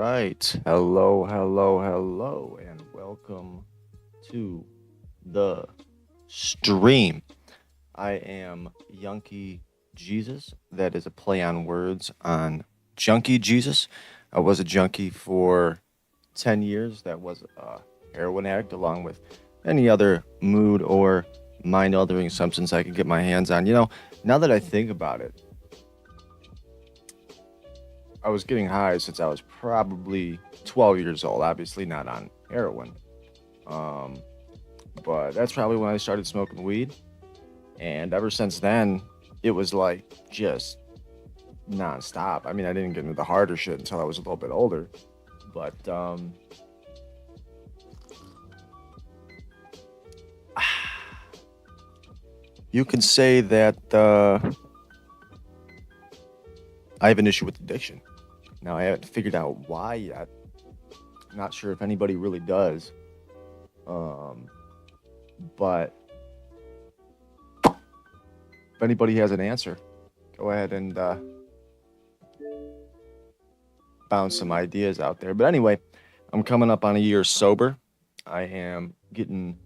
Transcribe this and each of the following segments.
right. Hello, and welcome to the stream. I am Yunky Jesus. That is a play on words on Junkie Jesus. I was a junkie for 10 years. That was a heroin addict, along with any other mood or mind altering substance I could get my hands on. Now that I think about it, I was getting high since I was probably 12 years old. Obviously, not on heroin. Um, but that's probably when I started smoking weed. And ever since then, it was like just nonstop. I mean, I didn't get into the harder shit until I was a little bit older. But you can say that I have an issue with addiction. Now, I haven't figured out why yet. I'm not sure if anybody really does. Um, but if anybody has an answer, go ahead and bounce some ideas out there. But anyway, I'm coming up on a year sober. I am getting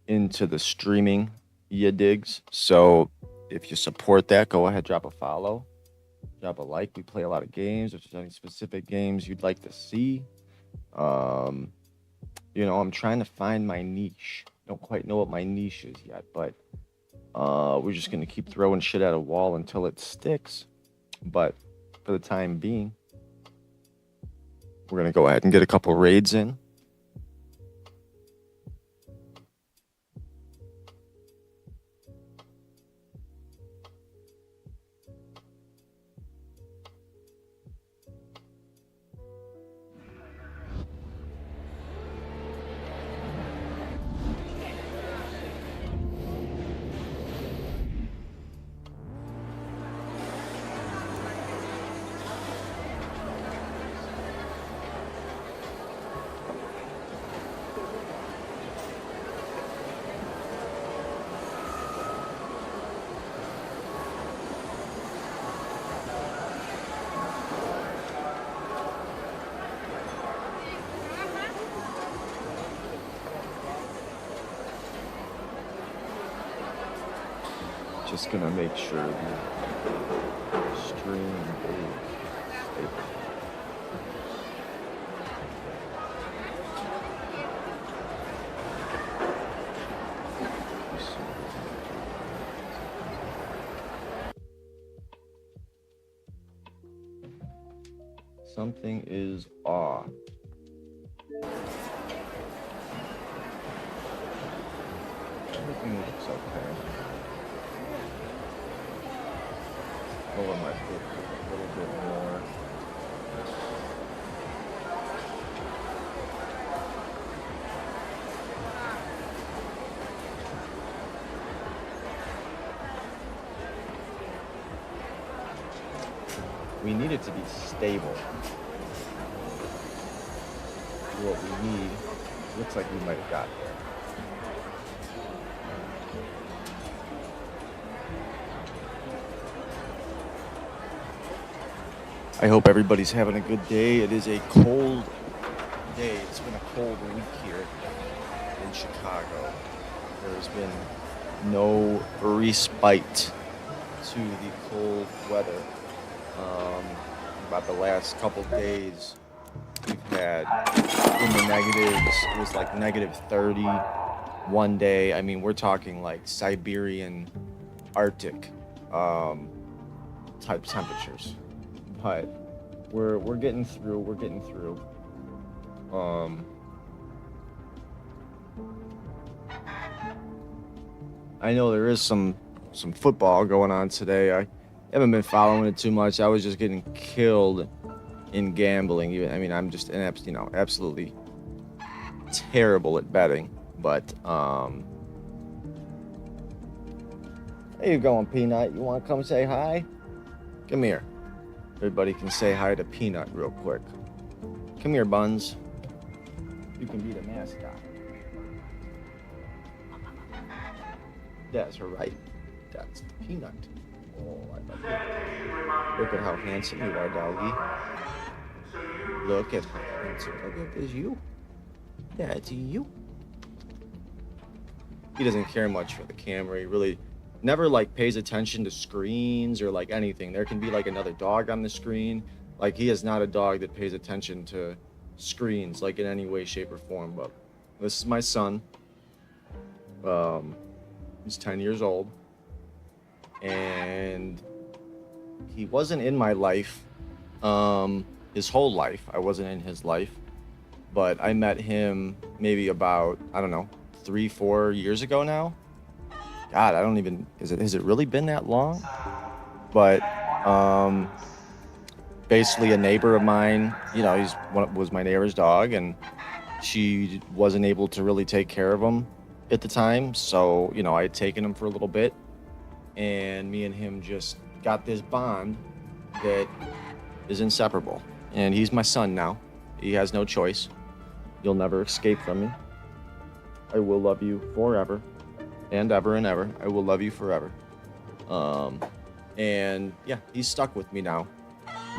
into the streaming, ya digs. So if you support that, go ahead, drop a follow, drop a like. We play a lot of games. If there's any specific games you'd like to see, um, I'm trying to find my niche. Don't quite know what my niche is yet, but we're just gonna keep throwing shit at a wall until it sticks. But for the time being, we're gonna go ahead and get a couple raids in. Just gonna make sure the stream is stable. Something is off. Everything looks okay. Lower my foot a little bit more. We need it to be stable. What we need looks like we might have got there. I hope everybody's having a good day. It is a cold day. It's been a cold week here in Chicago. There's been no respite to the cold weather. About the last couple days, we've had in the negatives. It was like -30 one day. I mean, we're talking like Siberian, Arctic type temperatures. But we're getting through. We're getting through. I know there is some football going on today. I haven't been following it too much. I was just getting killed in gambling. I mean, I'm just absolutely terrible at betting. But there you going, Peanut? You want to come say hi? Come here. Everybody can say hi to Peanut real quick. Come here, Buns. You can be the mascot. That's right. That's the Peanut. Oh, I love it. Look at how handsome you are, doggy. Look at her. Look at this, you. That's you. He doesn't care much for the camera. He really never like pays attention to screens or like anything. There can be like another dog on the screen. Like he is not a dog that pays attention to screens like in any way, shape, or form. But this is my son. He's 10 years old. And he wasn't in my life his whole life. I wasn't in his life. But I met him maybe about, I don't know, 3-4 years ago now. God, I don't even, has it really been that long? But basically a neighbor of mine, you know, was my neighbor's dog, and she wasn't able to really take care of him at the time. So, you know, I had taken him for a little bit, and me and him just got this bond that is inseparable. And he's my son now. He has no choice. You'll never escape from me. I will love you forever and ever and ever. I will love you forever. And yeah, he's stuck with me now.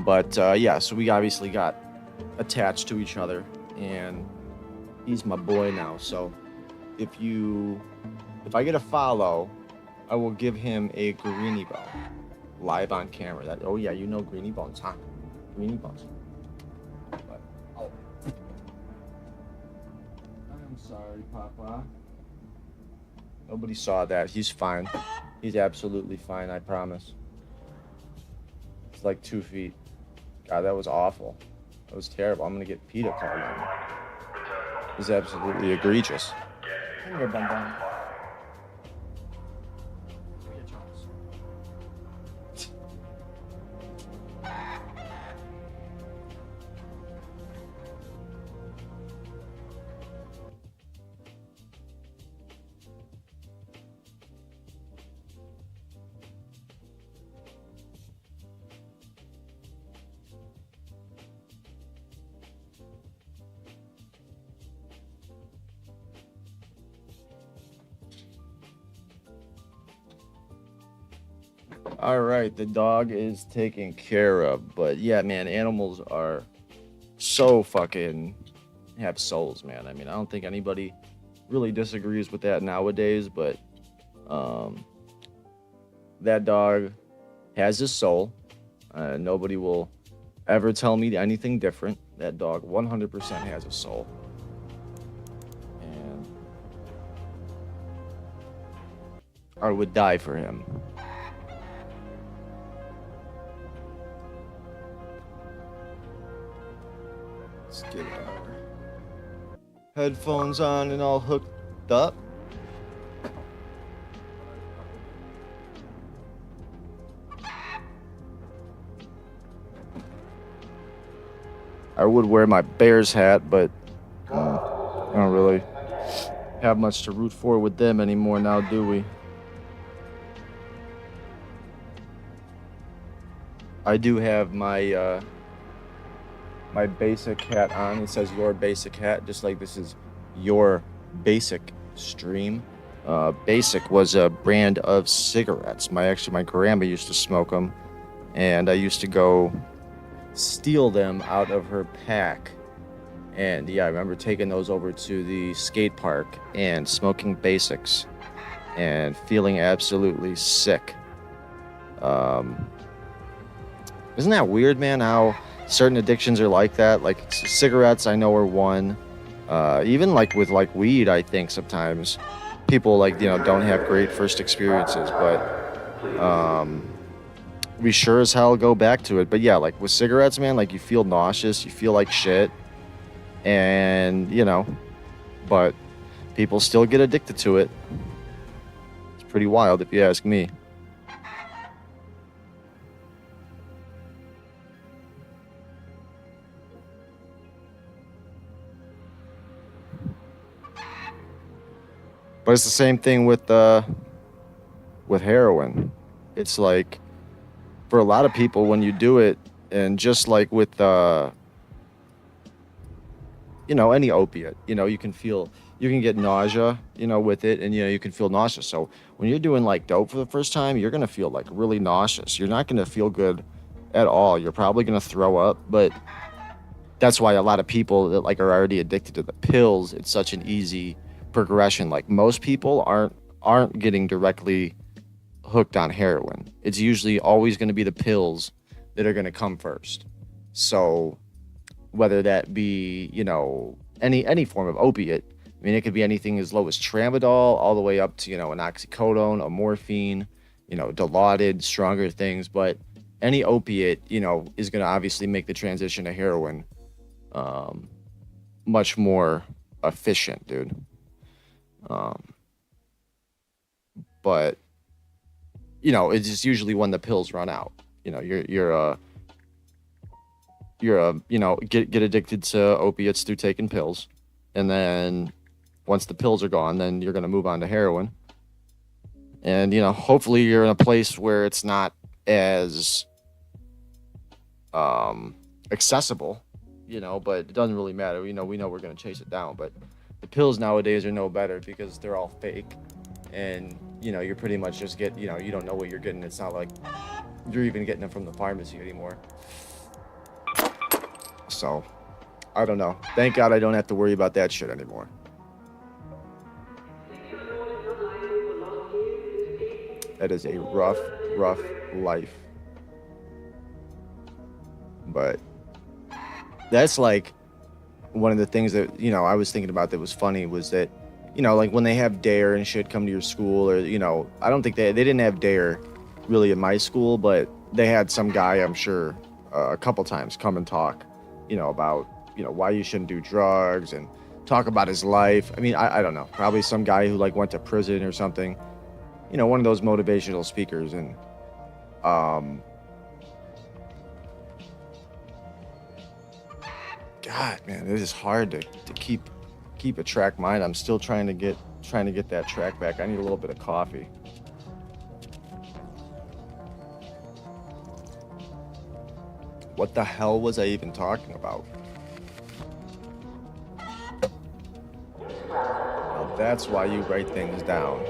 But yeah, so we obviously got attached to each other, and he's my boy now. So if I get a follow, I will give him a greenie bone live on camera. Oh yeah, you know greenie bones, huh? Greenie bones. But, oh. I'm sorry, Papa. Nobody saw that. He's fine. He's absolutely fine, I promise. It's like 2 feet. God, that was awful. That was terrible. I'm gonna get PETA called on. It was absolutely egregious. Come here, Bun Bun. All right, the dog is taken care of. But yeah, man, animals are so fucking have souls, man. I mean, I don't think anybody really disagrees with that nowadays, but that dog has his soul. Nobody will ever tell me anything different. That dog 100% has a soul. And I would die for him. Let's get our headphones on and all hooked up. I would wear my Bears hat, but I don't really have much to root for with them anymore now, do we? I do have my my basic hat on. It says your basic hat, just like this is your basic stream. Basic was a brand of cigarettes. My grandma used to smoke them, and I used to go steal them out of her pack. And yeah, I remember taking those over to the skate park and smoking basics and feeling absolutely sick. Isn't that weird, man, how certain addictions are like that? Like cigarettes, I know, are one. Even like with like weed, I think sometimes people like, you know, don't have great first experiences, but we sure as hell go back to it. But yeah, like with cigarettes, man, like you feel nauseous, you feel like shit, and you know, but people still get addicted to it. It's pretty wild if you ask me. But it's the same thing with heroin. It's like, for a lot of people, when you do it, and just like with you know, any opiate, you know, you can get nausea, you know, with it, and you know, you can feel nauseous. So when you're doing like dope for the first time, you're gonna feel like really nauseous. You're not gonna feel good at all. You're probably gonna throw up. But that's why a lot of people that like are already addicted to the pills, it's such an easy progression. Like most people aren't getting directly hooked on heroin. It's usually always going to be the pills that are going to come first. So whether that be, any form of opiate, I mean, it could be anything as low as tramadol all the way up to, an oxycodone, a morphine, dilaudid, stronger things. But any opiate, is going to obviously make the transition to heroin um, much more efficient, dude. Um, but it's just usually when the pills run out. Get addicted to opiates through taking pills, and then once the pills are gone, then you're gonna move on to heroin. And hopefully you're in a place where it's not as accessible, but it doesn't really matter. We know we're gonna chase it down, but the pills nowadays are no better because they're all fake, and you're pretty much just you don't know what you're getting. It's not like you're even getting them from the pharmacy anymore. So I don't know. Thank God I don't have to worry about that shit anymore. That is a rough life. But that's like one of the things that, I was thinking about that was funny was that, like when they have DARE and shit come to your school, or, I don't think they didn't have DARE really in my school, but they had some guy, I'm sure, a couple times come and talk, about, why you shouldn't do drugs and talk about his life. I mean, I don't know, probably some guy who like went to prison or something, one of those motivational speakers. And, God, man, it is hard to keep a track mind. I'm still trying to get that track back. I need a little bit of coffee. What the hell was I even talking about? Well, that's why you write things down.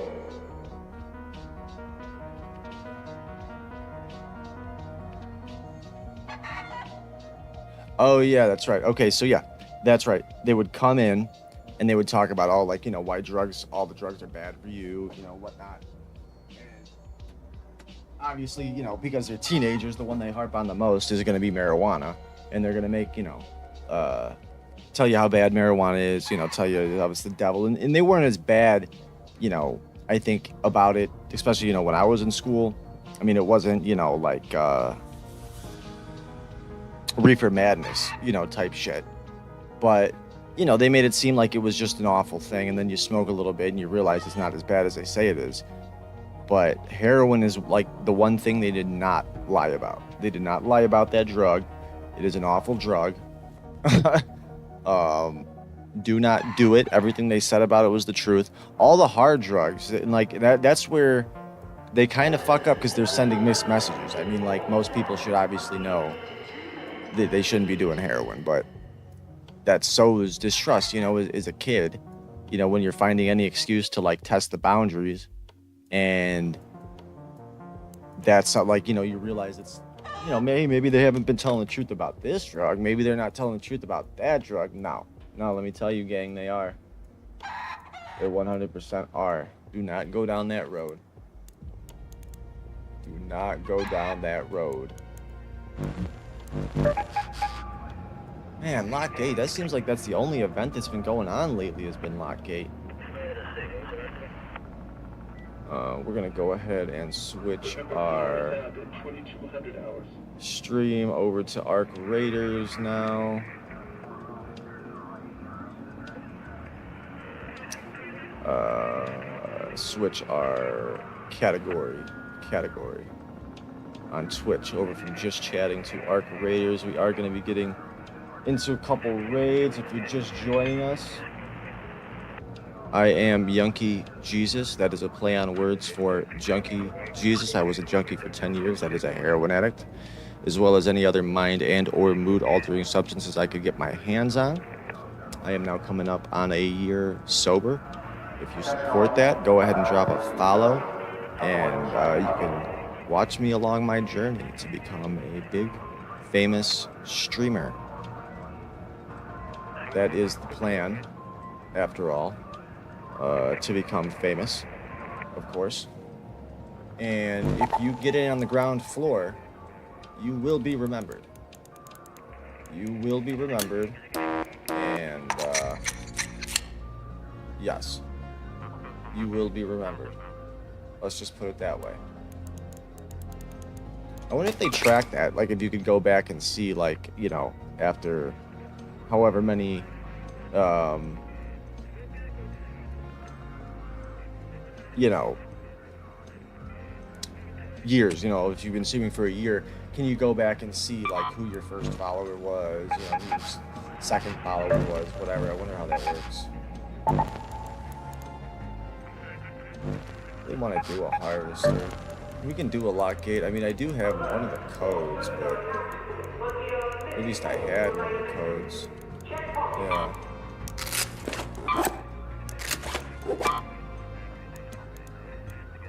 Oh yeah, that's right. Okay, so yeah, that's right. They would come in and they would talk about all like, why all the drugs are bad for you, whatnot. And obviously, because they're teenagers, the one they harp on the most is going to be marijuana, and they're going to make, tell you how bad marijuana is, tell you that it's the devil. And they weren't as bad, I think about it, especially, when I was in school. I mean, it wasn't, like, reefer madness, type shit. But, they made it seem like it was just an awful thing. And then you smoke a little bit and you realize it's not as bad as they say it is. But heroin is like the one thing they did not lie about. They did not lie about that drug. It is an awful drug. Do not do it. Everything they said about it was the truth. All the hard drugs, and like that's where they kind of fuck up because they're sending mixed messages. I mean, like most people should obviously know that they shouldn't be doing heroin, but that sows distrust, as a kid, when you're finding any excuse to like test the boundaries. And that's not like, you realize it's, maybe they haven't been telling the truth about this drug. Maybe they're not telling the truth about that drug. No, let me tell you, gang, they are. They 100% are. Do not go down that road. Do not go down that road. Man, Lockgate, that seems like that's the only event that's been going on lately has been Lockgate. We're gonna go ahead and switch our stream over to Arc Raiders now. Switch our category on Twitch over from just chatting to Arc Raiders. We are gonna be getting into a couple raids if you're just joining us. I am Junkie Jesus. That is a play on words for Junkie Jesus. I was a junkie for 10 years. That is a heroin addict, as well as any other mind and or mood altering substances I could get my hands on. I am now coming up on a year sober. If you support that, go ahead and drop a follow, and you can watch me along my journey to become a big, famous streamer. That is the plan, after all, to become famous, of course. And if you get in on the ground floor, you will be remembered. You will be remembered. And, yes, you will be remembered. Let's just put it that way. I wonder if they track that. Like, if you could go back and see, like, you know, after however many, you know, years, you know, if you've been streaming for a year, can you go back and see, like, who your first follower was, you know, who your second follower was, whatever. I wonder how that works. They want to do a harvester. We can do a lock gate. I mean, I do have one of the codes, but at least I had one of the codes. Yeah.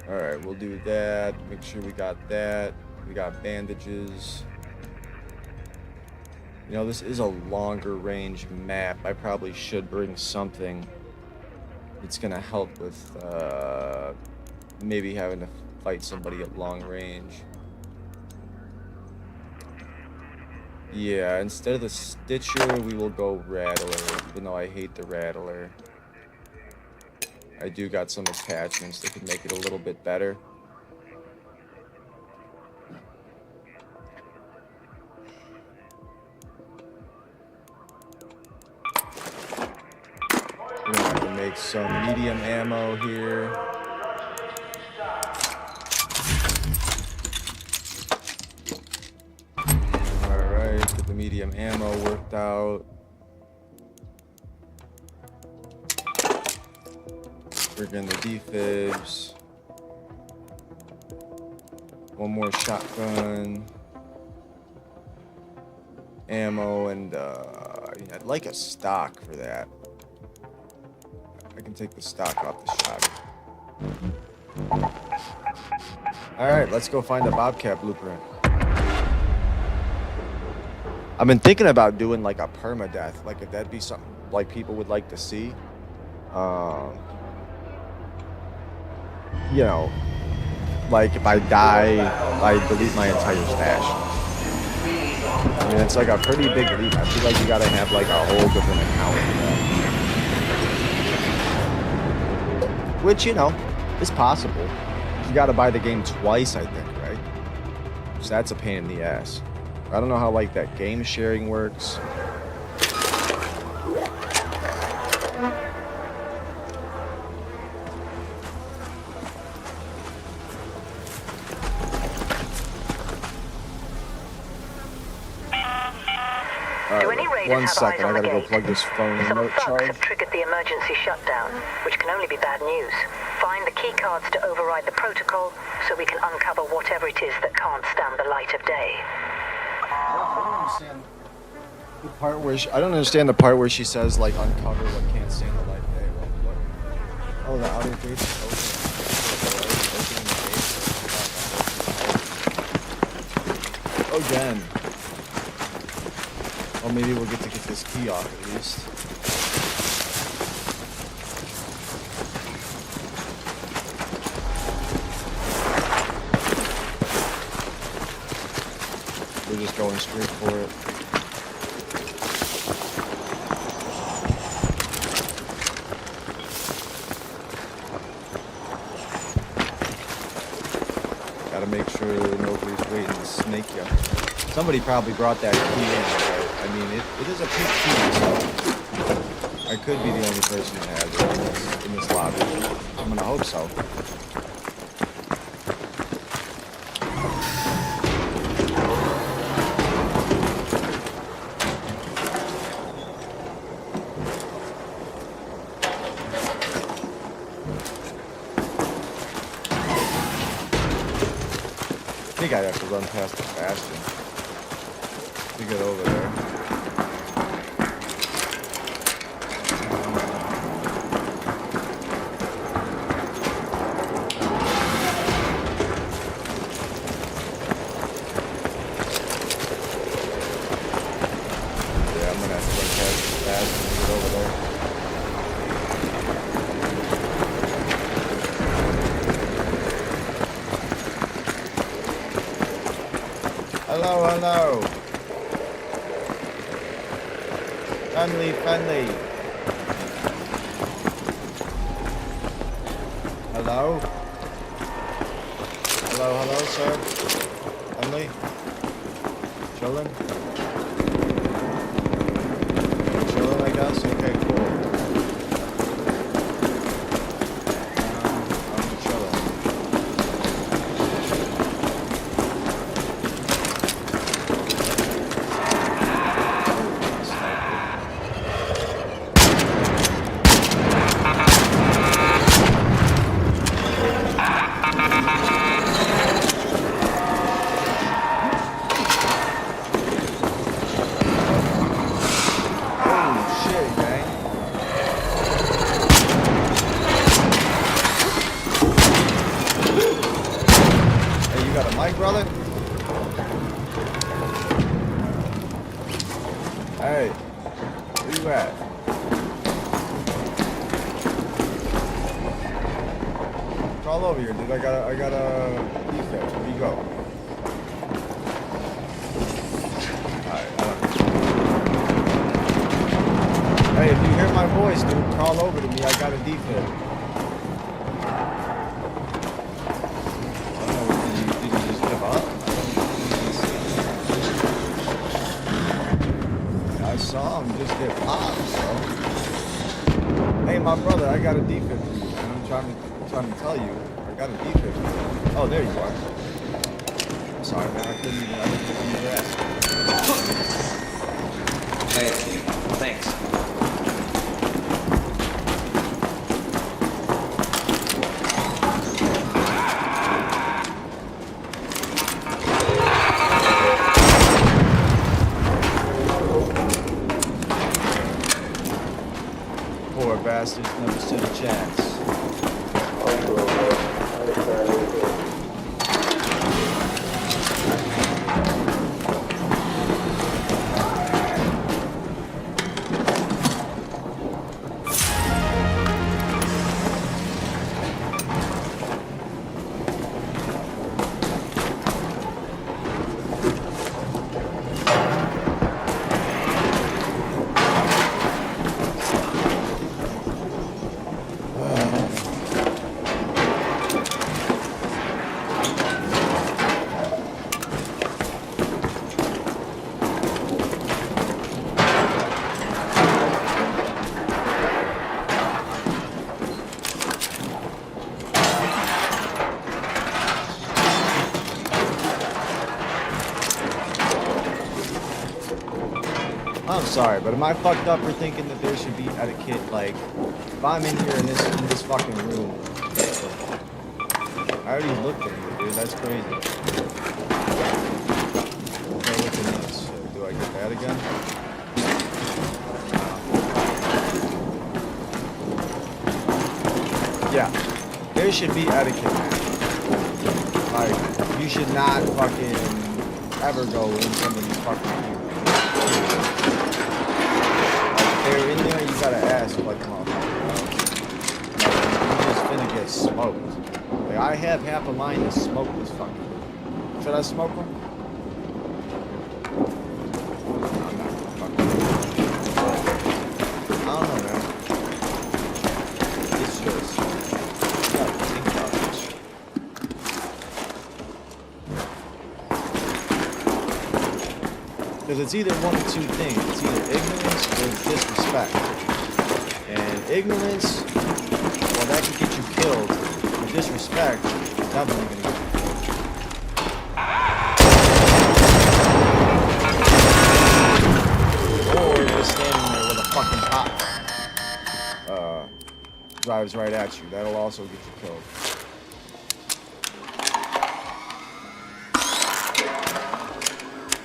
Alright, we'll do that. Make sure we got that. We got bandages. You know, this is a longer range map. I probably should bring something that's gonna help with maybe having to fight somebody at long range. Yeah, instead of the Stitcher, we will go Rattler, even though I hate the Rattler. I do got some attachments that could make it a little bit better. We're gonna have to make some medium ammo here. Alright, get the medium ammo worked out. Bring the defibs. One more shotgun. Ammo, and I'd like a stock for that. I can take the stock off the shotgun. Alright, let's go find the Bobcat blueprint. I've been thinking about doing like a permadeath, like if that'd be something like people would like to see. You know, like if I die, I delete my entire stash. I mean, it's like a pretty big leap. I feel like you gotta have like a whole different account for that. Which, you know, is possible. You gotta buy the game twice, I think, right? So that's a pain in the ass. I don't know how like that game sharing works. One second, I gotta go plug this phone in. Some thugs have triggered the emergency shutdown, which can only be bad news. Find the key cards to override the protocol so we can uncover whatever it is that can't stand the light of day. I don't understand the part where she says like uncover what can't stand the light of day. What? Oh, the outer gates open. Again. Well, maybe we'll get to get this key off at least. We're just going straight for it. Gotta make sure nobody's waiting to snake you. Somebody probably brought that key in. I mean, it is a pink key, so I could be the only person who has it in this lobby. I'm gonna hope so. I think I'd have to run past the bastion to get over there. Yeah, I'm gonna have to run past the bastion. hello. Friendly, friendly. Hello? Hello, hello, sir. Friendly? Chillin'? Chillin', I guess? Okay, cool. I'm chillin'. Brother? Hey, where you at? Crawl over here, dude. I got a defect. Where you go? Alright, hey, if you hear my voice, dude, crawl over to me. I got a defect. Just get popped, so. Hey, my brother, I got a defib for you, man. I'm trying to tell you, I got a defib for you. Oh, there you are. I'm sorry, man. I didn't even ask. Hey, thanks. Bastards never stood a chance. I'm sorry, but am I fucked up for thinking that there should be etiquette? Like, if I'm in here in this fucking room, I already looked at you, dude. That's crazy. Okay, look at this. Do I get that again? Yeah, there should be etiquette, man. Like, you should not fucking ever go in somebody's fucking room. They're in there, you gotta ask like a motherfucker. You're just finna get smoked. Like, I have half a line to smoke this fucking. Should I smoke them? I don't know, man. It's just. You gotta think about this shit. Because it's either one of two things. It's either ignorance or disrespect. And ignorance, well, that could get you killed. And disrespect is definitely going to get you killed. Or you're standing there with a fucking cop drives right at you. That'll also get you killed.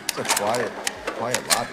It's a quiet lobby.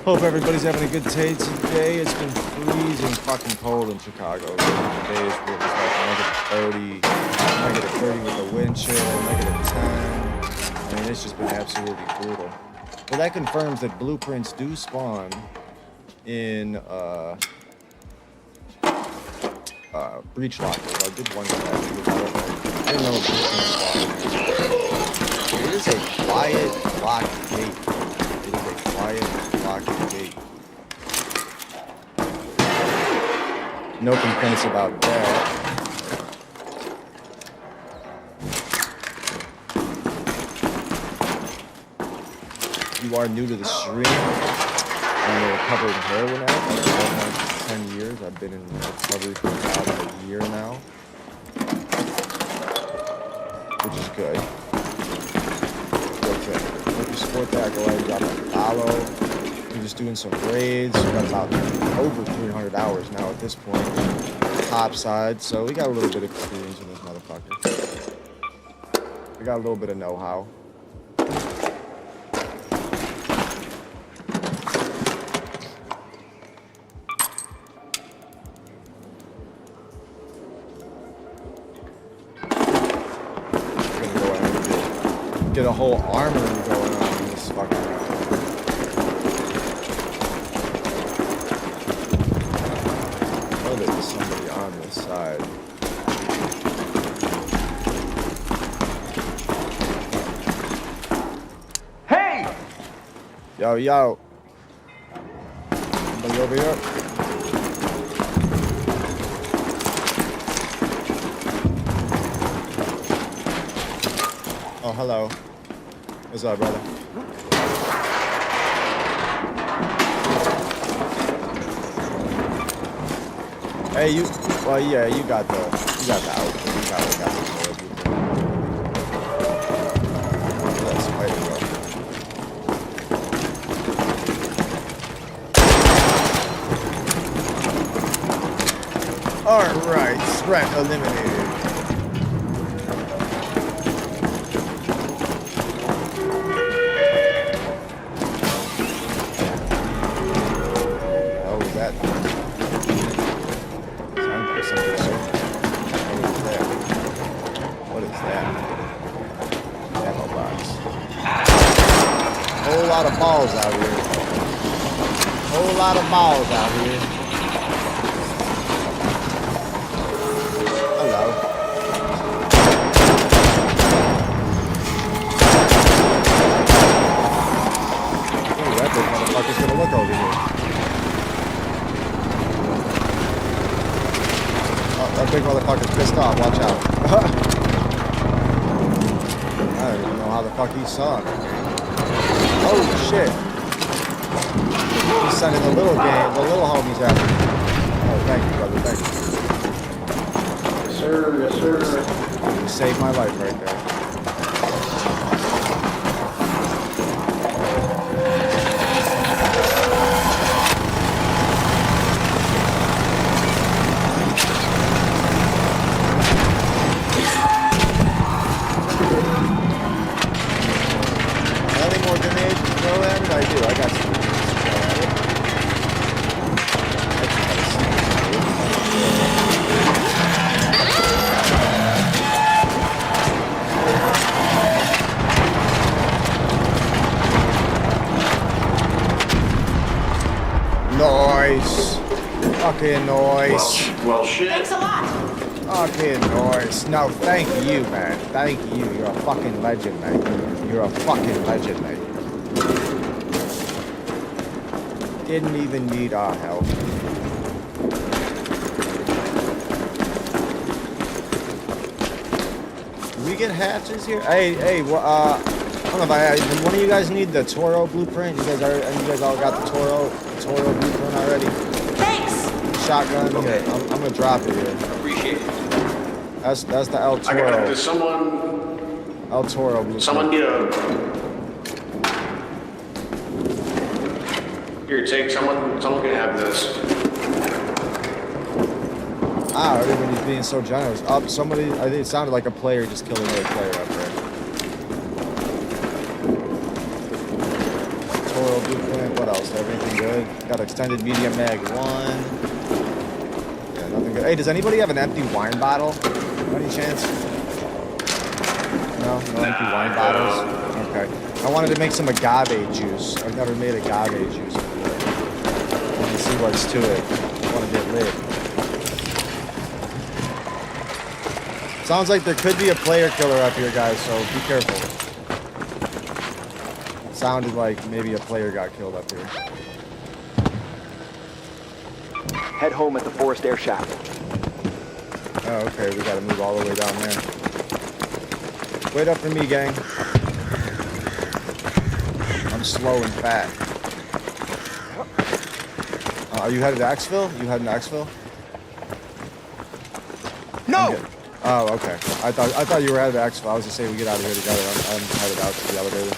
Hope everybody's having a good day today. It's been freezing fucking cold in Chicago. Today is what was like -30, -30 with a wind chill, -10. I mean, it's just been absolutely brutal. Well, that confirms that blueprints do spawn in breach lockers. I did wonder that because I didn't know blueprints spawned. It is a quiet locked gate. It is a quiet locked gate. No complaints about that. If you are new to the stream, I'm a recovered heroin addict. I've been almost 10 years. I've been in recovery for about a year now, which is good. Okay. If you support that, go ahead and drop a follow. We're just doing some raids. We got about over 300 hours now at this point. Topside, so we got a little bit of experience in this motherfucker. We got a little bit of know-how. Get a whole armory going on in this fucking round. I know there's somebody on this side. Hey! Yo, yo. Somebody over here? Oh, hello. What's up, brother? Hey, you. Well, yeah, you got the outfit. You got the sword. Let's fight it up. All right, threat eliminated. Lot of balls out here. Whole lot of balls out here. Hello. Ooh, that big motherfucker's gonna look over here. Oh, that big motherfucker's pissed off. Watch out. I don't even know how the fuck he saw me. Oh shit. He's sending the little homies after me. Oh, thank you, brother, thank you. Yes, sir, yes, sir. You saved my life right there. Any more grenades to throw at it? I do. I got some grenades to throw at it. Nice. Fucking nice. Well, shit. Thanks a lot. Fucking nice. No, thank you, man. Thank you. You're a fucking legend, mate. You're a fucking legend, mate. Didn't even need our help. Do we get hatches here? Hey, I don't know if does one of you guys need the Toro blueprint? You guys all got the Toro blueprint already? Thanks. Shotgun. Okay. I'm gonna drop it here. Appreciate it. That's the El I got Toro. this. Someone blueprint. get a... Here, someone can have this. Ah, everybody's being so generous. Up, somebody. I think it sounded like a player just killing another player up there. Toro blueprint. What else? else? Everything good? Got extended medium mag 1. Yeah, nothing good. Hey, does anybody have an empty wine bottle? By any chance? No? No empty wine bottles? Okay. I wanted to make some agave juice. I've never made agave juice before. I want to see what's to it. I want to get lit. Sounds like there could be a player killer up here, guys, so be careful. Sounded like maybe a player got killed up here. Head home at the Forest Air Shaft. Oh, okay, we gotta move all the way down there. Wait up for me, gang. I'm slow and fat. Are you headed to Xville? You heading to Xville? No! Oh, okay. I thought you were headed to Xville. I was gonna say we get out of here together. I'm headed out to the elevator.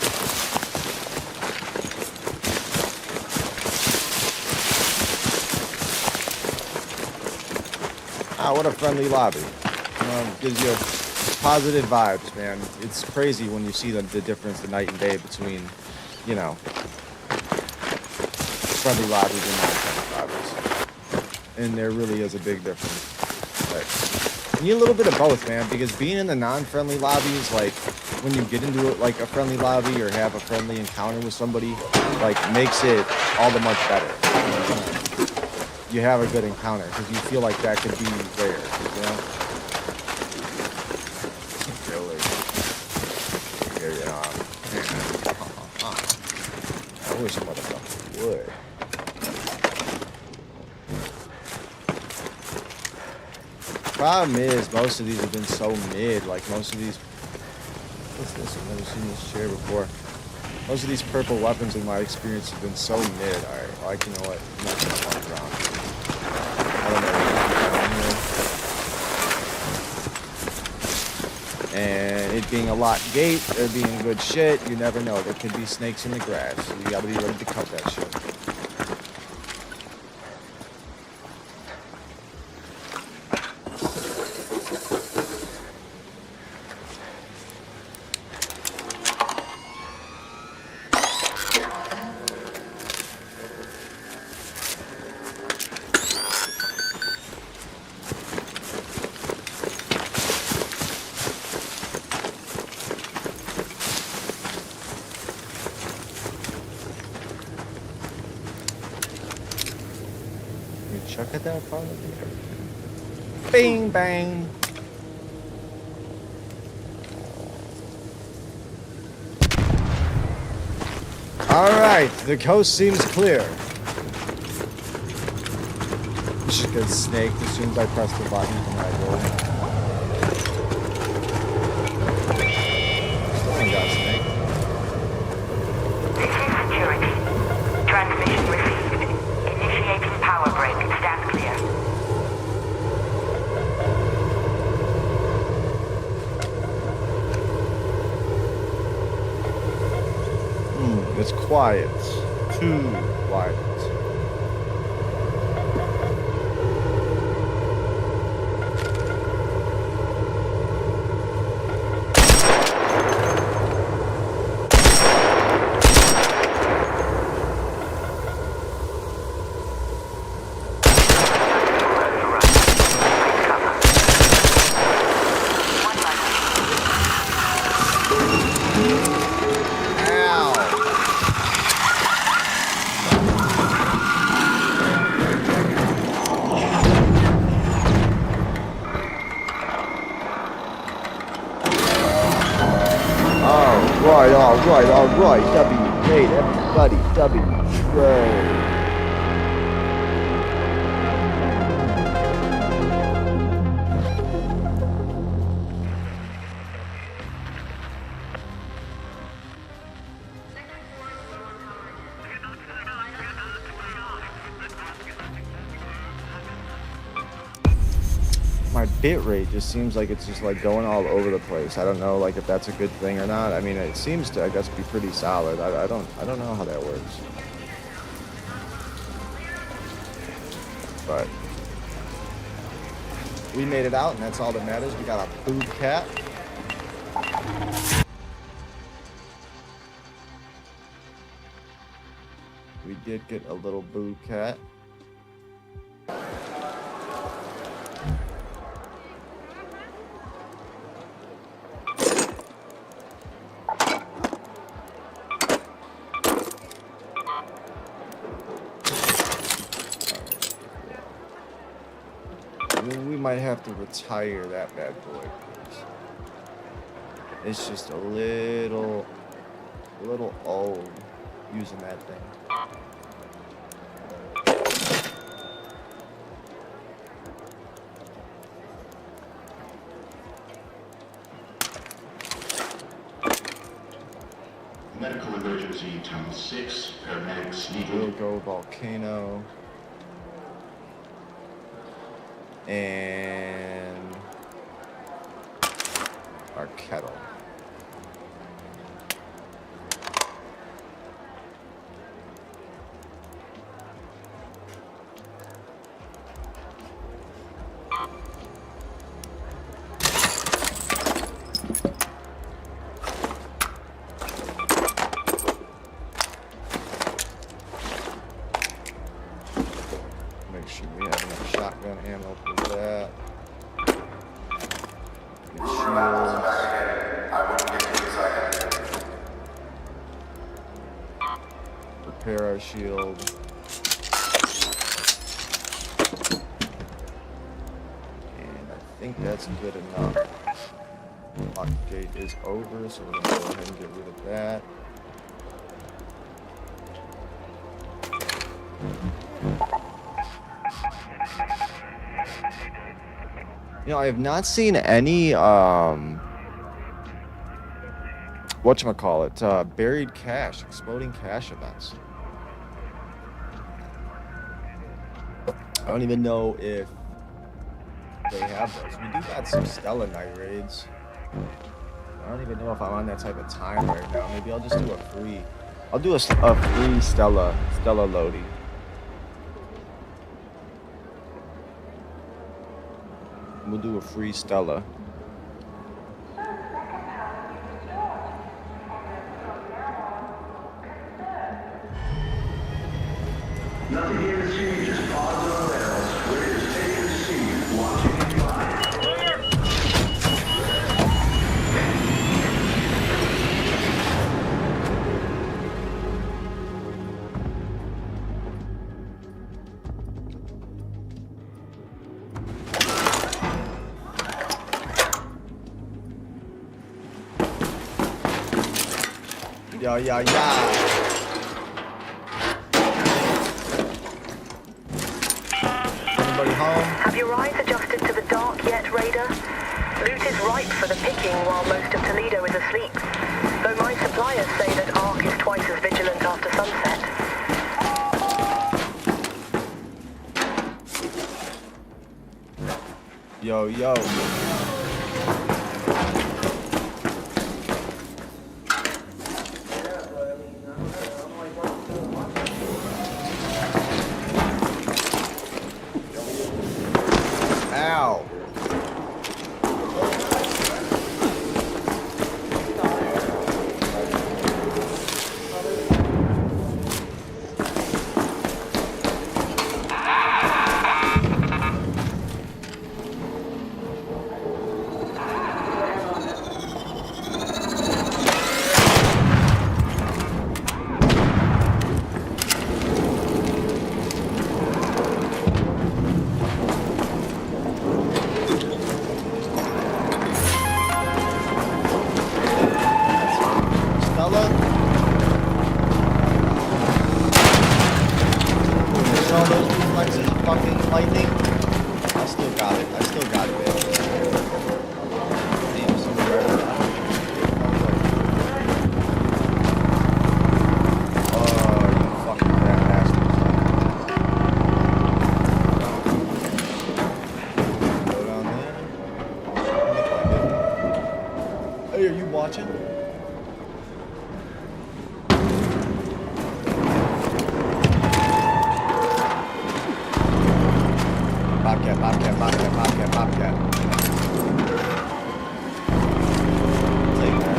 Ah, what a friendly lobby. Gives you positive vibes, man. It's crazy when you see the difference, the night and day between, you know, friendly lobbies and non-friendly lobbies. And there really is a big difference. But you need a little bit of both, man, because being in the non-friendly lobbies, like, when you get into it, like a friendly lobby or have a friendly encounter with somebody, like, makes it all the much better. You have a good encounter because you feel like that could be rare, you know? Really? Here, I wish a motherfucker would. Problem is, most of these have been so mid. Like most of these. What's this? I've never seen this chair before. Most of these purple weapons, in my experience, have been so mid. All right, like you know what? I'm not gonna walk around. I don't know what's going on here. And it being a locked gate, there being good shit, you never know. There could be snakes in the grass. So you gotta be ready to cut that shit. Chuck at that part of it. Bing bang. All right, the coast seems clear. You should get snaked as soon as I press the button and I go. Still ain't got snake. This is security. Transmission received. Initiating power break. Stand clear. It's quiet. Too quiet. All right. W great, everybody. W great. My bit rate just seems like it's just like going all over the place. I don't know like if that's a good thing or not. I mean, it seems to, I guess, be pretty solid. I don't know how that works. But we made it out, and that's all that matters. We got a boob cat. We did get a little boo cat. We might have to retire that bad boy. It's just a little old using that thing. Medical emergency Tunnel 6, paramedics needed. We'll go volcano. And our kettle. Make sure we have enough shotgun ammo for that. Get shields. Repair our shield. And I think that's good enough. Lock gate is over, so we're gonna go ahead and get rid of that. You know, I have not seen any whatchamacallit, buried cash, exploding cash events. I don't even know if they have those. We do got some Stella night raids. I don't even know if I'm on that type of time right now. Maybe I'll just do a free. I'll do a free Stella loading. We'll do a free Stella. Nothing here to see, just pause on the barrels. We're just taking a seat, watching it fly. Yeah. Anybody home? Have your eyes adjusted to the dark yet, Raider? Loot is ripe for the picking while most of Toledo is asleep. Though my suppliers say that Ark is twice as vigilant after sunset. Yo. Ow. All those reflexes of fucking lightning. I still got it, bitch. Damn, somewhere. Oh, you fucking crap bastards. Go down there. Hey, are you watching? Bobcat. Take that.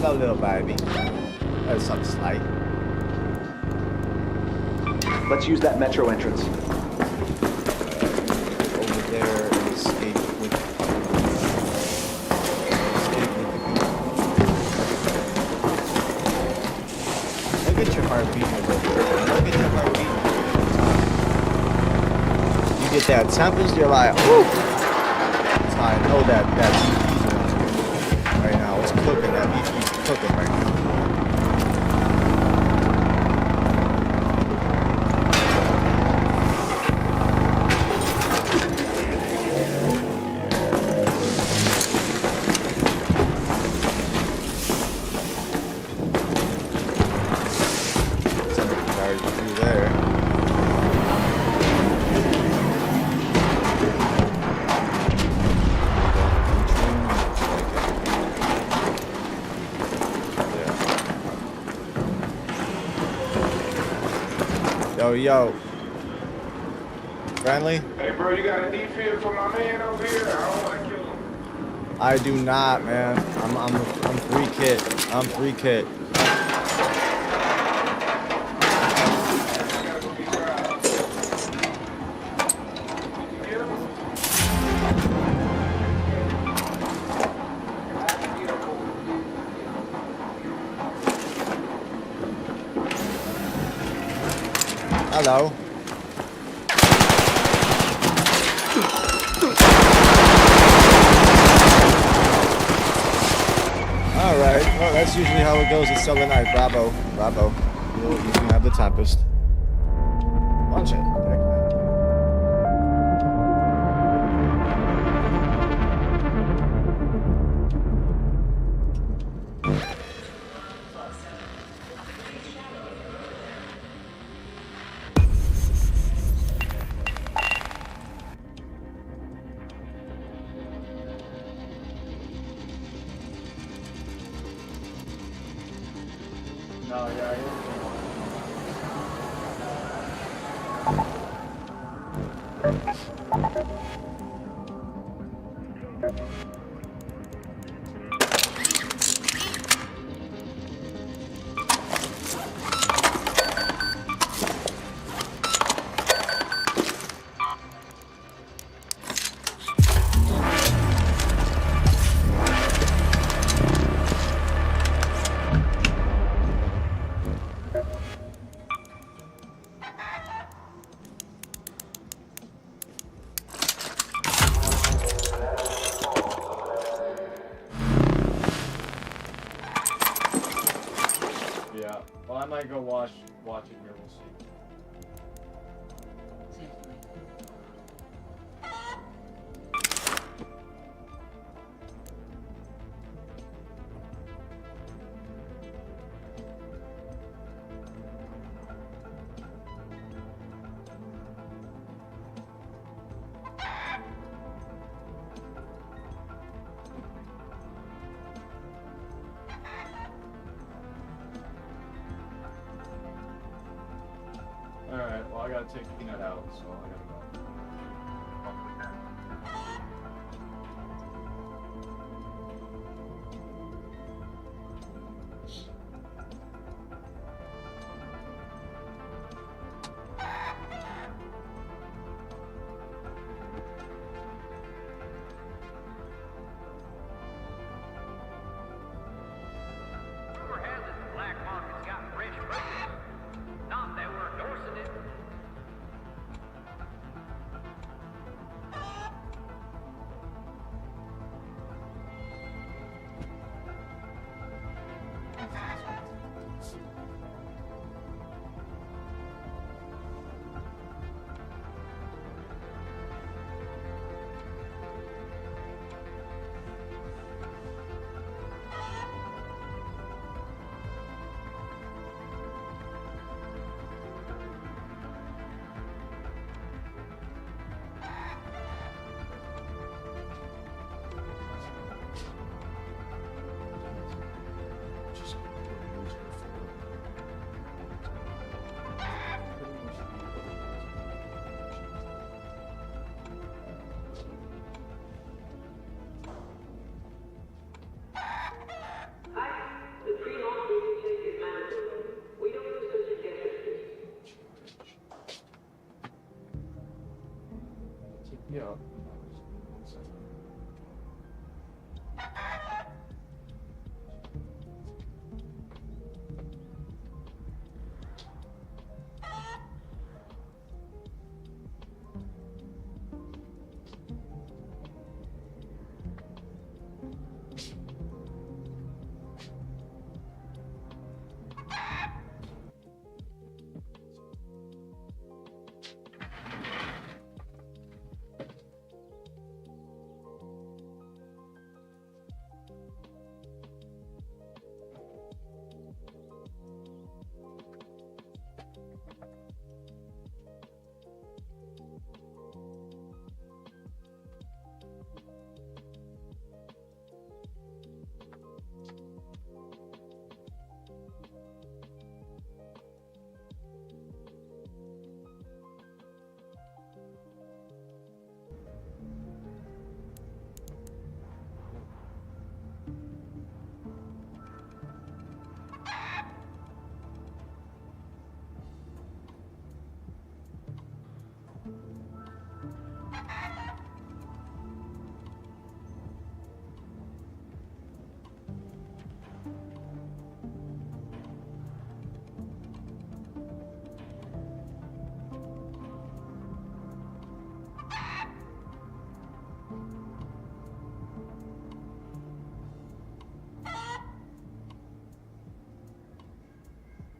Hello, little baby. That's something slight. Let's use that metro entrance. Over there, escape with the Look at your heart beating a little bit. Look at your heart beating. You get that tempest, you're like, whoo! That's how I know that BP's around here. Right now, it's cooking. That BP's cooking right now. Yo. Friendly? Hey, bro, you got a defib for my man over here? I don't want to kill him. I do not, man. I'm free kit. I'm free kit. Hello. Alright, well that's usually how it goes in Silver Night. Bravo. You can have the Tempest. Launch it. Yeah. Well, I might go watch it here. We'll see. Alright, well I gotta take Peanut out, so I gotta go. Rumor has it the black market's got fresh booze. Not that we're endorsing it. Yeah.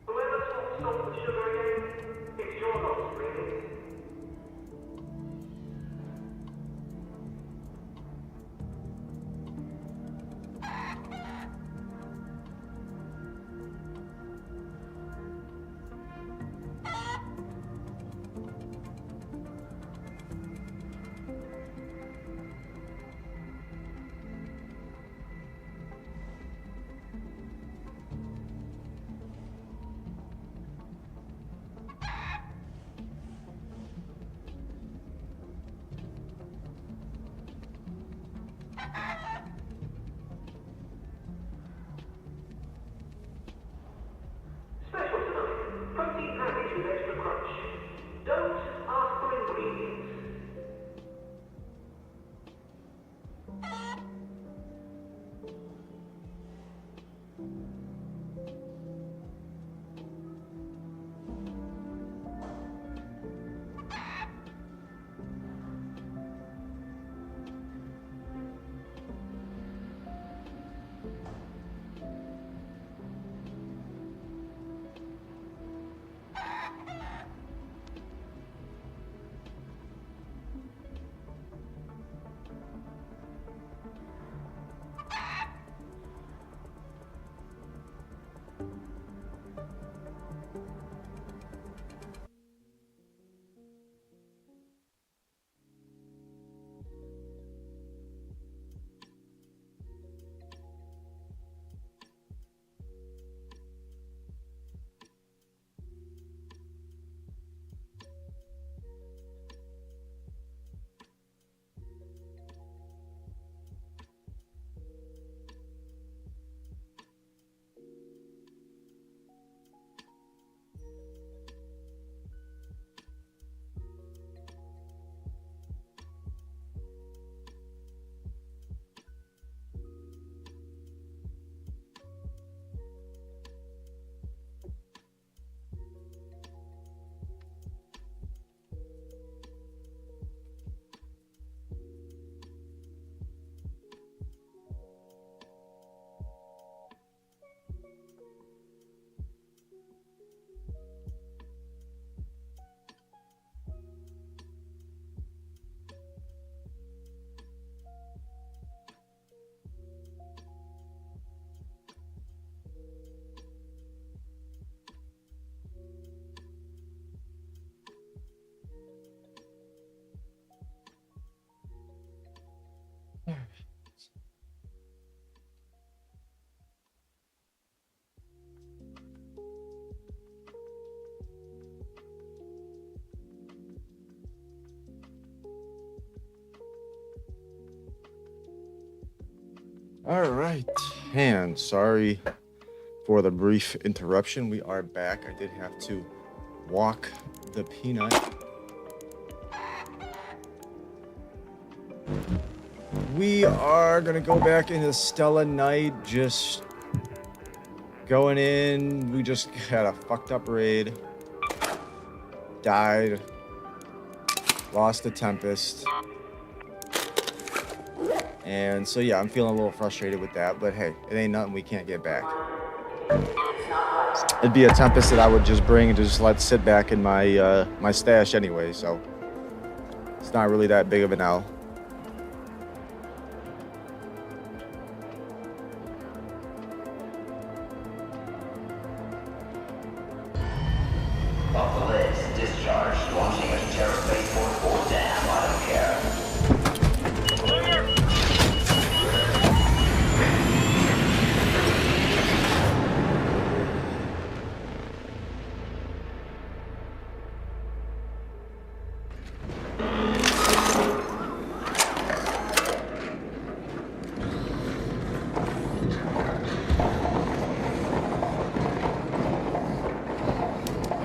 Whoever swapped salt for sugar again, it's your loss, really. Special tonight, protein package with extra crunch. Don't ask for ingredients. All right, and sorry for the brief interruption. We are back. I did have to walk the peanut We are gonna go back into Stella Night, just going in. We just had a fucked up raid. Died. Lost the Tempest. And so yeah, I'm feeling a little frustrated with that, but hey, it ain't nothing we can't get back. It'd be a Tempest that I would just bring and just let sit back in my my stash anyway, so it's not really that big of an L. Off the list, discharge, launching a terror spaceport or damn, I don't care.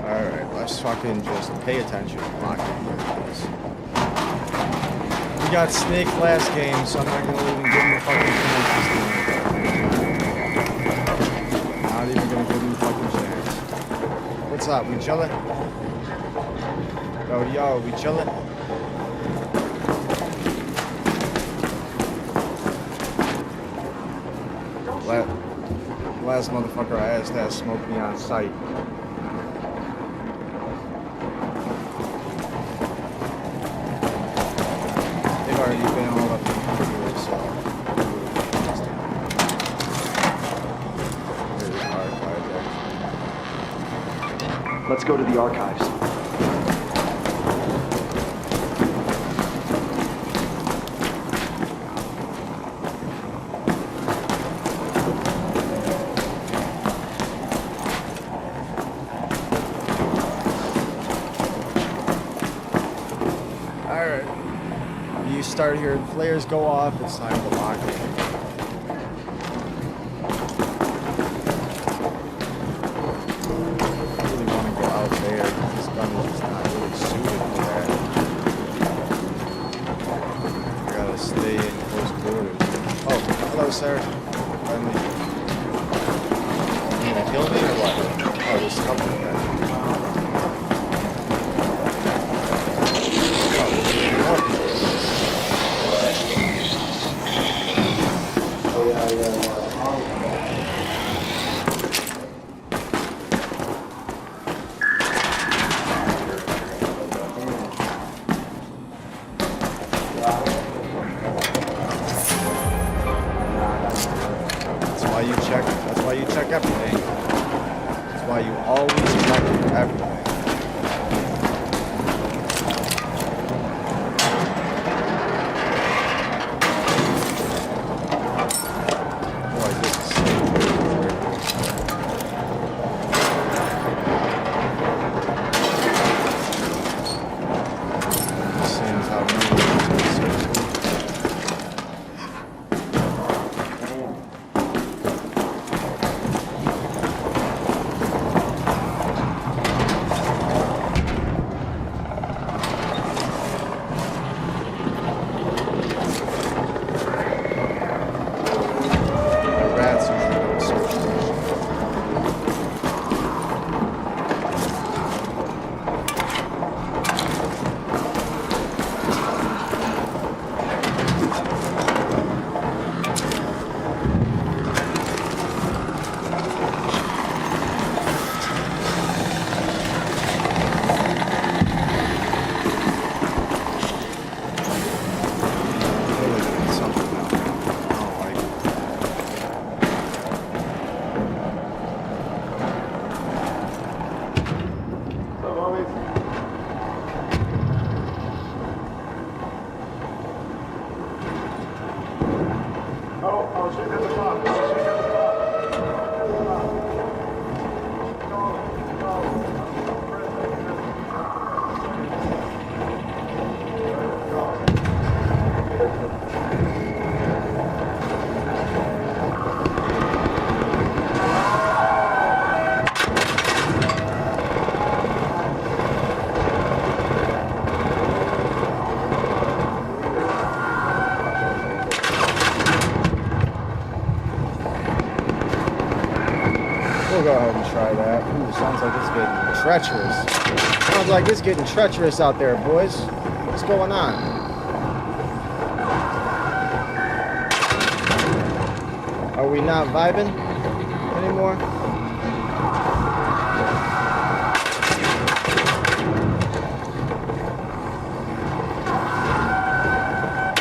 Alright, let's fucking just pay attention and lock in here, please. We got Snake last game, so I'm not gonna even give him a fucking chance this time. Not even gonna give him a fucking chance. What's up? We chillin'? Yo, we chillin'? Last motherfucker I asked that smoked me on sight. They've already been all up in the video, so here's the archive, actually. Let's go to the archives. Alright. You start hearing flares go off, it's time to lock in. I really want to go out there. This gun is just not really suited for that. I gotta stay in close quarters. Oh, hello, sir. Finally. You gonna kill me or what? Oh, this company guy. That's why you check everything. That's why you always check everything. Boy, this is so weird. Seems how many rats usually don't search much. Really doing something now. I don't like it. Oh, she's at the top. She's at the Sounds like it's getting treacherous. Sounds like it's getting treacherous out there, boys. What's going on? Are we not vibing anymore?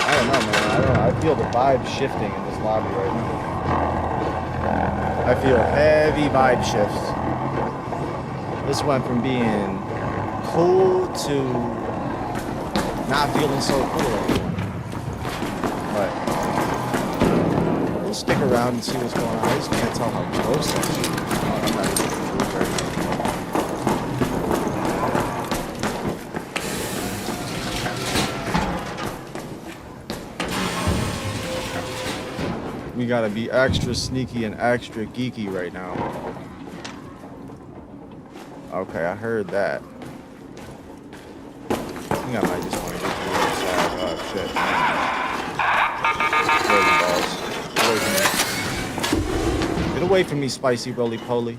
I don't know, man. I feel the vibe shifting in this lobby right now. I feel heavy vibe shifts. This went from being cool to not feeling so cool anymore. But we'll stick around and see what's going on. I just can't tell how close this is. I'm not even gonna move right now. We gotta be extra sneaky and extra geeky right now. Okay, I heard that. I think I might just want to get to the other side. Oh, shit. Balls. Get away from me, spicy roly-poly.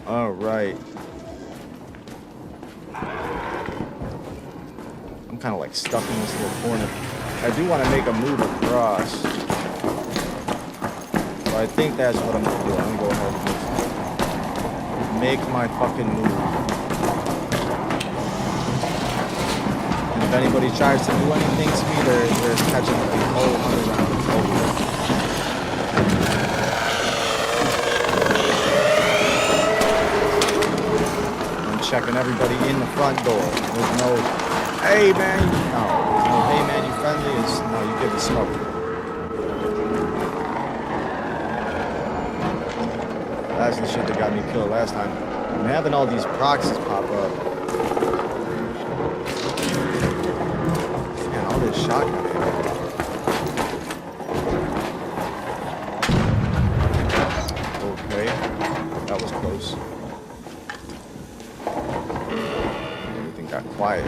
All right. I'm kind of like stuck in this little corner. I do want to make a move across. So I think that's what I'm gonna do. I'm gonna go ahead and make my fucking move. And if anybody tries to do anything to me, they're catching a whole 100 rounds over. I'm checking everybody in the front door. There's no, hey man, no. There's no, hey man, you friendly? It's, no, you give the smoke. That's the shit that got me killed last time. I'm having all these proxies pop up. Man, all this shotgun ammo. Okay, that was close. Everything got quiet.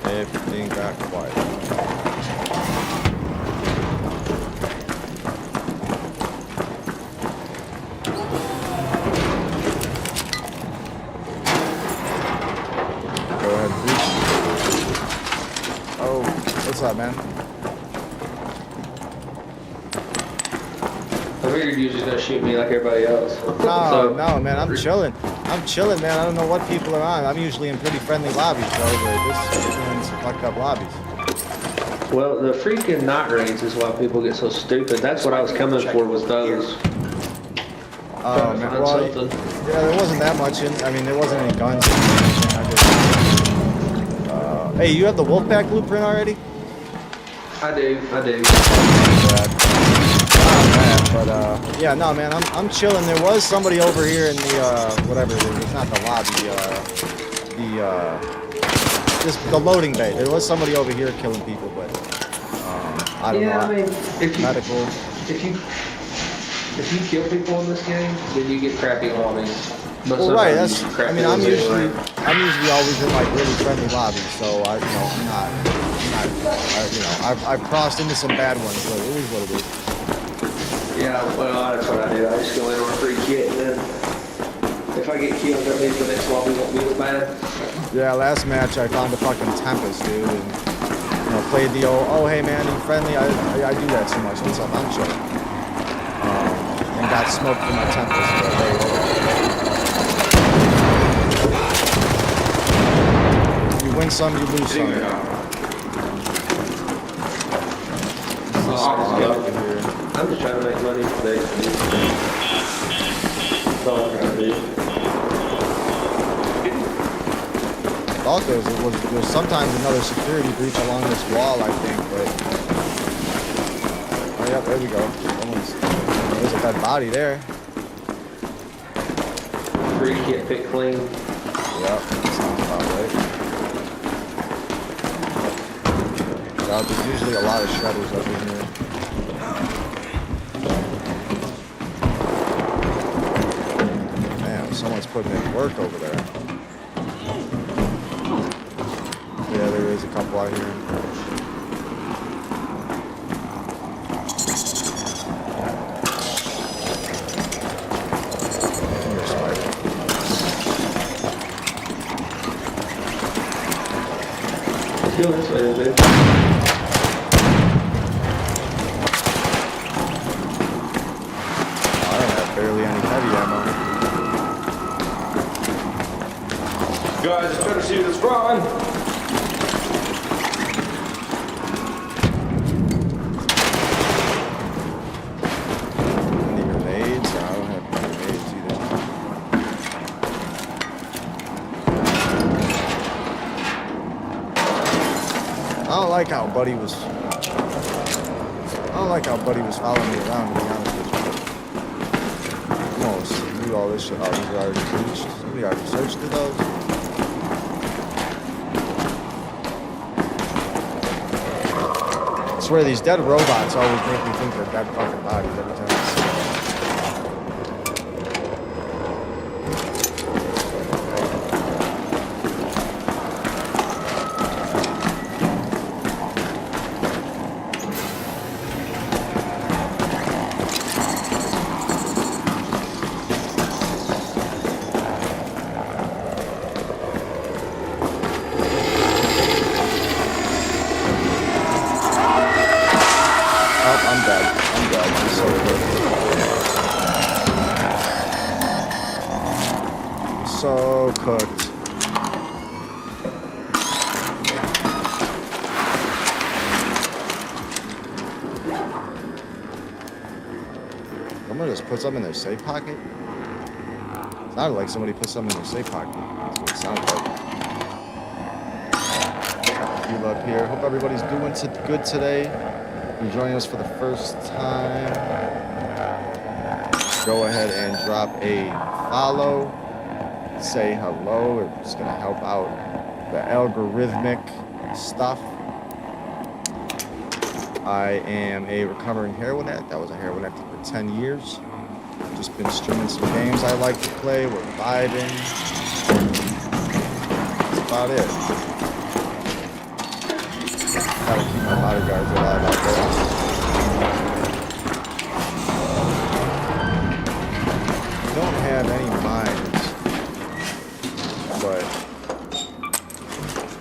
Everything got quiet. Go ahead, breach. Oh, what's up, man? I figured you were just gonna shoot me like everybody else. No, man, I'm chilling. I'm chilling, man. I don't know what people are on. I'm usually in pretty friendly lobbies, though, but this is in some fucked up lobbies. Well, the freaking night raids is why people get so stupid. That's what I was coming for, was those. Oh, man. Find Well, something. yeah, there wasn't that much in. I mean, there wasn't any guns. I just, hey, you have the Wolfpack blueprint already? I do. But yeah, no, man, I'm chilling. There was somebody over here in the whatever it is. It's not the lobby. The loading bay. There was somebody over here killing people, but I don't know. I mean, if you kill people in this game, then you get crappy lobbies. But Well, right. sometimes That's. you get crappy I mean, I'm ones usually anyway. always in like really friendly lobbies, so I'm not. I've crossed into some bad ones, but it is what it is. Yeah, well, that's what I do. I just go in on a free kit, and then if I get killed, that means the next lobby won't be as bad. Yeah, last match I found a fucking Tempest, dude, and played the old, oh hey man, you friendly? I do that too much. What's up? I'm chilling. And got smoked for my Tempest. But hey, you win some, you lose some. I'm just trying to make money today. That's all I'm trying to do. I thought there was sometimes another security breach along this wall, I think, but oh yeah, there we go. There's a dead body there. Free kit pick clean. Yep, that sounds about right. Yeah, there's usually a lot of shredders up in here. putting in work over there. Yeah, there is a couple out here. Come here, Spider. Let's go this way, baby. I don't have barely any heavy ammo. Guys, it's better see this run. Any grenades? I don't have grenades either. I don't like how Buddy was following me around, to be honest with you. Almost do all this shit. Oh, these are already searched. Somebody already searched through those. I swear these dead robots always make me think they're dead fucking bodies every time I see them. I'm dead. I'm so cooked. So cooked. Someone just put something in their safe pocket? Sounded like somebody put something in their safe pocket. That's what it sounded like. Heal up here. Hope everybody's doing good today. If you're joining us for the first time, go ahead and drop a follow. Say hello. It's going to help out the algorithmic stuff. I am a recovering heroin addict. I was a heroin addict for 10 years. Just been streaming some games I like to play. We're vibing. That's about it. Gotta keep my bodyguards alive out there. Don't have any mines, but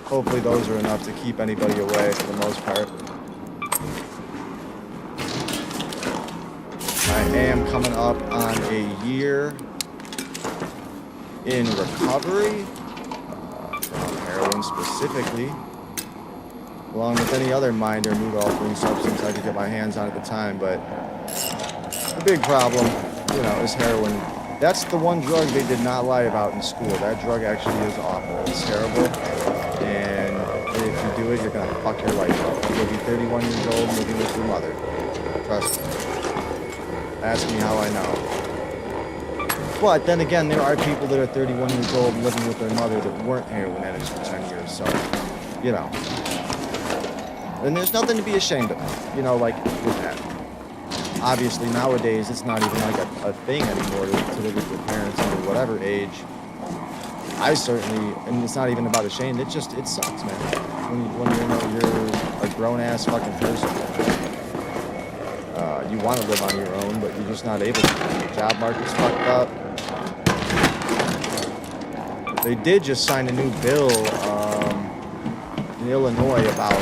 hopefully those are enough to keep anybody away for the most part. I am coming up on a year in recovery from heroin specifically, along with any other mind or mood-altering substance I could get my hands on at the time. But the big problem, you know, is heroin. That's the one drug they did not lie about in school. That drug actually is awful. It's terrible. And if you do it, you're going to fuck your life up. You'll be 31 years old living with your mother. Trust me. Ask me how I know. But then again, there are people that are 31 years old living with their mother that weren't heroin addicts for 10 years. So, you know. And there's nothing to be ashamed of, you know, like with that. Obviously, nowadays, it's not even like a thing anymore to live with your parents under whatever age. I certainly, and it's not even about a shame, it sucks, man. When you're a grown-ass fucking person. You want to live on your own, but you're just not able to. The job market's fucked up. They did just sign a new bill in Illinois about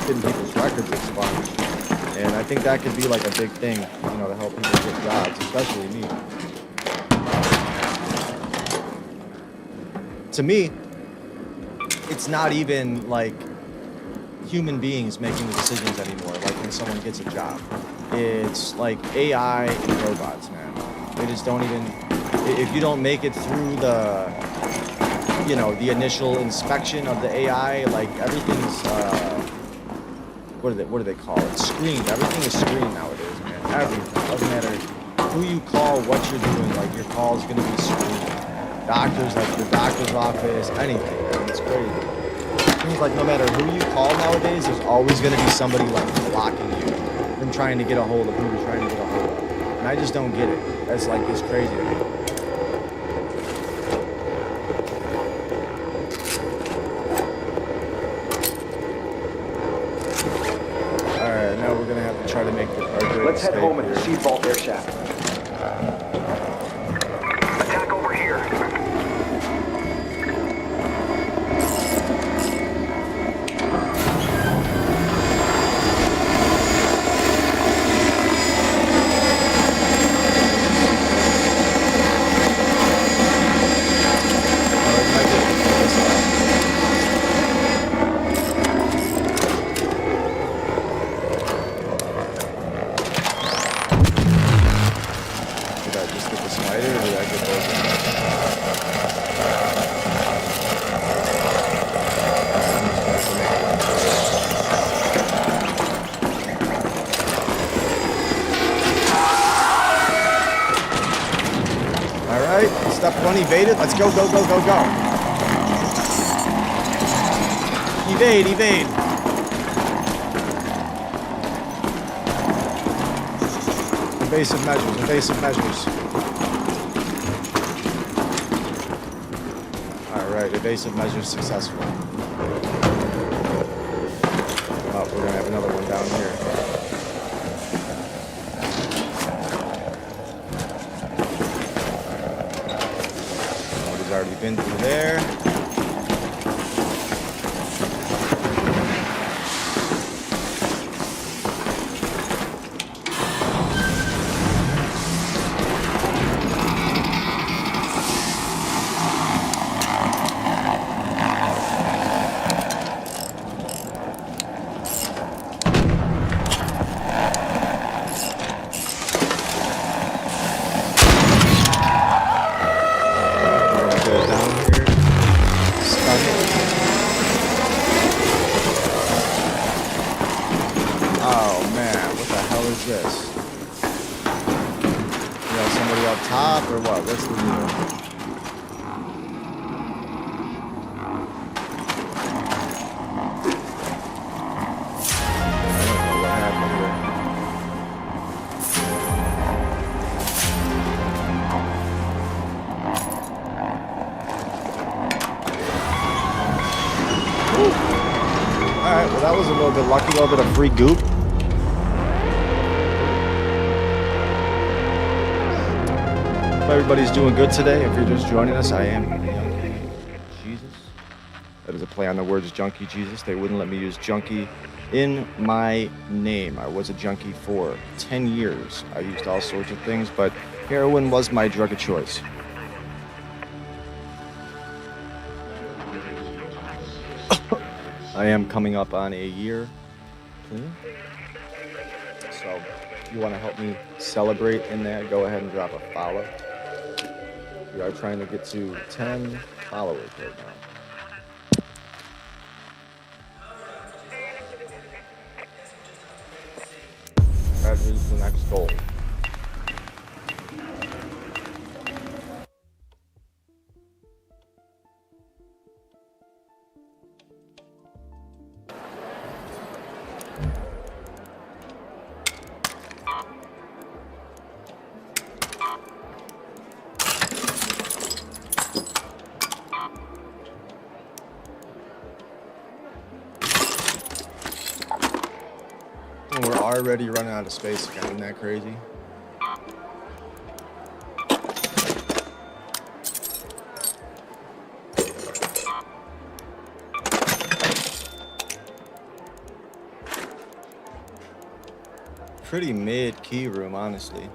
getting people's records expunged. And I think that could be like a big thing, you know, to help people get jobs, especially me. To me, it's not even like human beings making the decisions anymore, like when someone gets a job. It's like AI and robots, man. They just don't even, if you don't make it through the, you know, the initial inspection of the AI, like everything's, what do they call it? Screened. Everything is screened nowadays, man. Everything. Doesn't matter who you call, what you're doing, like your call is gonna be screened. Doctors, like the doctor's office, anything. I mean, it's crazy. It seems like no matter who you call nowadays, there's always gonna be somebody like blocking you from trying to get a hold of who you're trying to get a hold of. And I just don't get it. That's like, it's crazy to me. Let's head home and proceed vault air shaft. Attack over here. Did I just get the spider or did I get both? Alright, step one evaded. Let's go, go, go, go, go. Evade, evade. Evasive measures, evasive measures. Alright, evasive measures successful. Oh, we're gonna have another one down here. Somebody's already been through there. This? You got somebody up top or what? What's the deal? I don't know what happened here. Alright, well that was a little bit lucky, a little bit of free goop. Everybody's doing good today. If you're just joining us, I am Junkie Jesus. That is a play on the words Junkie Jesus. They wouldn't let me use junkie in my name. I was a junkie for 10 years. I used all sorts of things, but heroin was my drug of choice. I am coming up on a year clean. So if you want to help me celebrate in that, go ahead and drop a follow. We are trying to get to 10 followers right now. That is the next goal. And we're already running out of space again. Isn't that crazy? Pretty mid key room, honestly.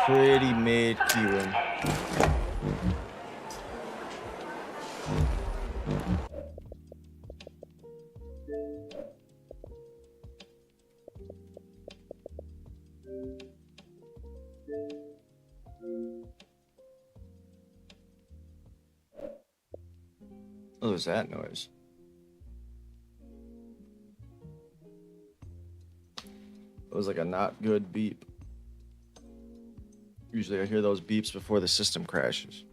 Pretty mid key room. What was that noise? It was like a not good beep. Usually I hear those beeps before the system crashes.